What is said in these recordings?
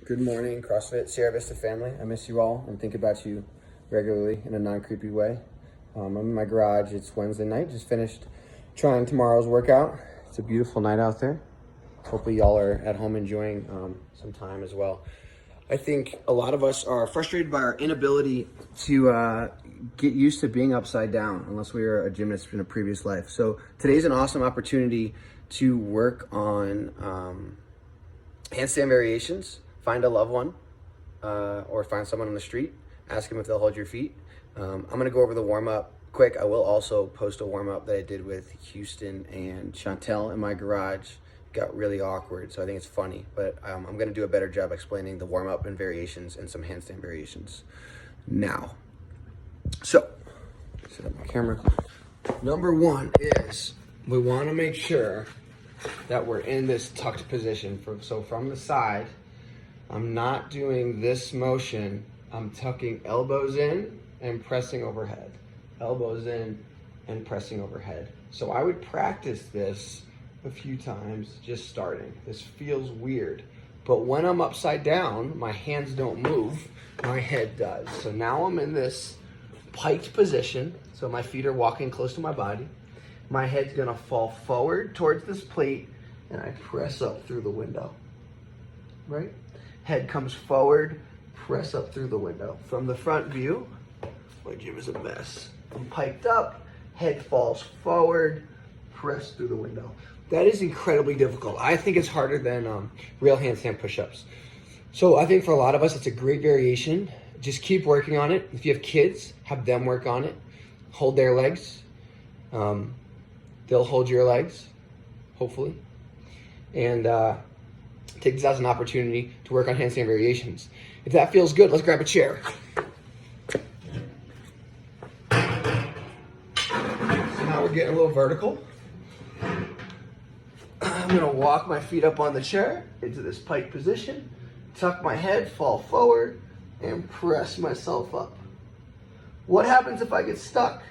Good morning, CrossFit Sierra Vista family. I miss you all and think about you regularly in a non-creepy way. I'm in my garage. It's Wednesday night. Just finished trying tomorrow's workout. It's a beautiful night out there. Hopefully y'all are at home enjoying some time as well. I think a lot of us are frustrated by our inability to get used to being upside down unless we were a gymnast in a previous life. So today's an awesome opportunity to work on handstand variations. Find a loved one or find someone on the street. Ask them if they'll hold your feet. I'm going to go over the warm-up quick. I will also post a warm-up that I did with Houston and Chantel in my garage. Got really awkward, so I think it's funny. But I'm going to do a better job explaining the warm-up and variations and some handstand variations now. So, set up my camera. Number one is we want to make sure that we're in this tucked position. So from the side, I'm not doing this motion. I'm tucking elbows in and pressing overhead. Elbows in and pressing overhead. So I would practice this a few times just starting. This feels weird. But when I'm upside down, my hands don't move, my head does. So now I'm in this piked position. So my feet are walking close to my body. My head's gonna fall forward towards this plate and I press up through the window, right? Head comes forward, press up through the window. From the front view, my gym is a mess. I'm piked up, head falls forward, press through the window. That is incredibly difficult. I think it's harder than real handstand push-ups. So I think for a lot of us, it's a great variation. Just keep working on it. If you have kids, have them work on it. Hold their legs. They'll hold your legs, hopefully. And take this as an opportunity to work on handstand variations. If that feels good, let's grab a chair. So now we're getting a little vertical. I'm gonna walk my feet up on the chair into this pike position, tuck my head, fall forward, and press myself up. What happens if I get stuck?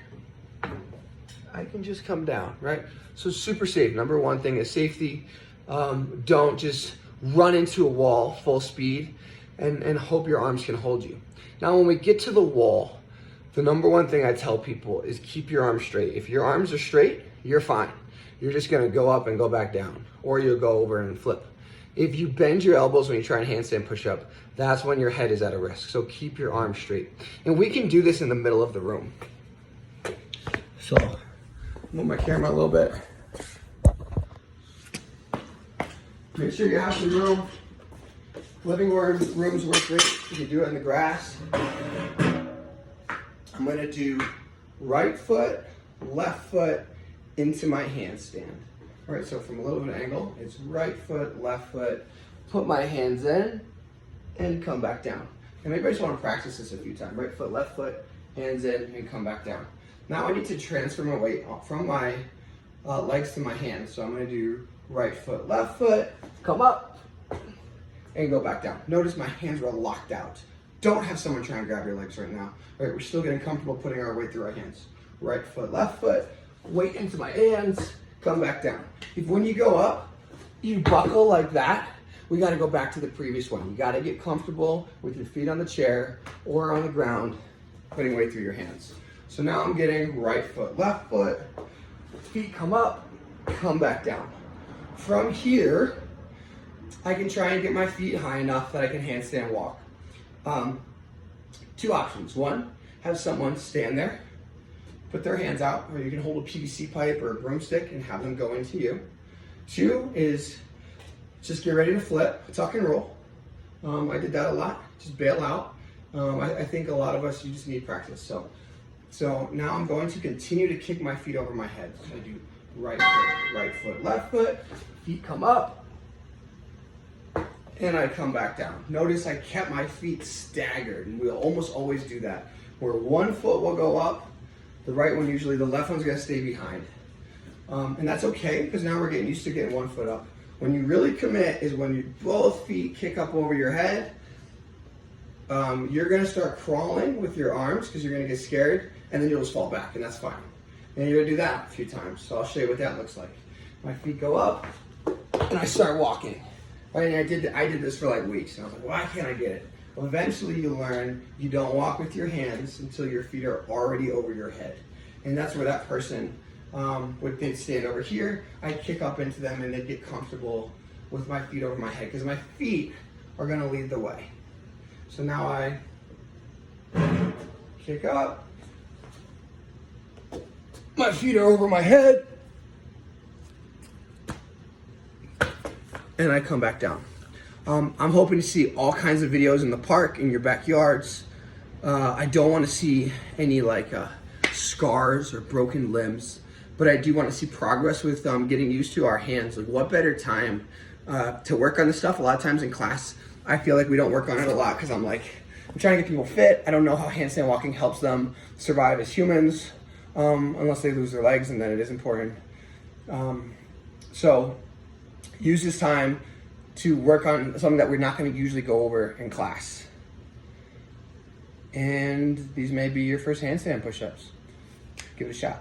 I can just come down, right? So super safe. Number one thing is safety. Don't just run into a wall full speed and hope your arms can hold you. Now, when we get to the wall, the number one thing I tell people is keep your arms straight. If your arms are straight, you're fine. You're just gonna go up and go back down, or you'll go over and flip. If you bend your elbows when you try and handstand push-up, that's when your head is at a risk. So keep your arms straight. And we can do this in the middle of the room. So, move my camera a little bit. Make sure you have some room. Living rooms work great. You can do it in the grass. I'm gonna do right foot, left foot into my handstand. All right, so from a little bit of angle, it's right foot, left foot, put my hands in, and come back down. And maybe I just wanna practice this a few times. Right foot, left foot, hands in, and come back down. Now I need to transfer my weight from my legs to my hands. So I'm gonna do right foot, left foot, come up, and go back down. Notice my hands are locked out. Don't have someone try and grab your legs right now. All right, we're still getting comfortable putting our weight through our hands. Right foot, left foot, weight into my hands, come back down. If when you go up, you buckle like that, we gotta go back to the previous one. You gotta get comfortable with your feet on the chair or on the ground, putting weight through your hands. So now I'm getting right foot, left foot, feet come up, come back down. From here, I can try and get my feet high enough that I can handstand walk. Two options. One, have someone stand there, put their hands out, or you can hold a PVC pipe or a broomstick and have them go into you. Two is just get ready to flip, tuck and roll. I did that a lot, just bail out. I think a lot of us, you just need practice. So now I'm going to continue to kick my feet over my head. So I do right foot, left foot, feet come up, and I come back down. Notice I kept my feet staggered, and we'll almost always do that, where one foot will go up, the right one usually, the left one's gonna stay behind. And that's okay, because now we're getting used to getting one foot up. When you really commit is when you both feet kick up over your head. You're gonna start crawling with your arms because you're gonna get scared, and then you'll just fall back, and that's fine. And you're gonna do that a few times. So I'll show you what that looks like. My feet go up, and I start walking. Right, and I did this for like weeks, and I was like, why can't I get it? Well, eventually you learn you don't walk with your hands until your feet are already over your head. And that's where that person would then stand over here. I'd kick up into them and they'd get comfortable with my feet over my head because my feet are gonna lead the way. So now I kick up, my feet are over my head, and I come back down. I'm hoping to see all kinds of videos in the park, in your backyards. I don't want to see any like scars or broken limbs, but I do want to see progress with getting used to our hands. Like, what better time to work on this stuff? A lot of times in class, I feel like we don't work on it a lot because I'm trying to get people fit. I don't know how handstand walking helps them survive as humans, unless they lose their legs, and then it is important. So use this time to work on something that we're not going to usually go over in class. And these may be your first handstand push-ups. Give it a shot.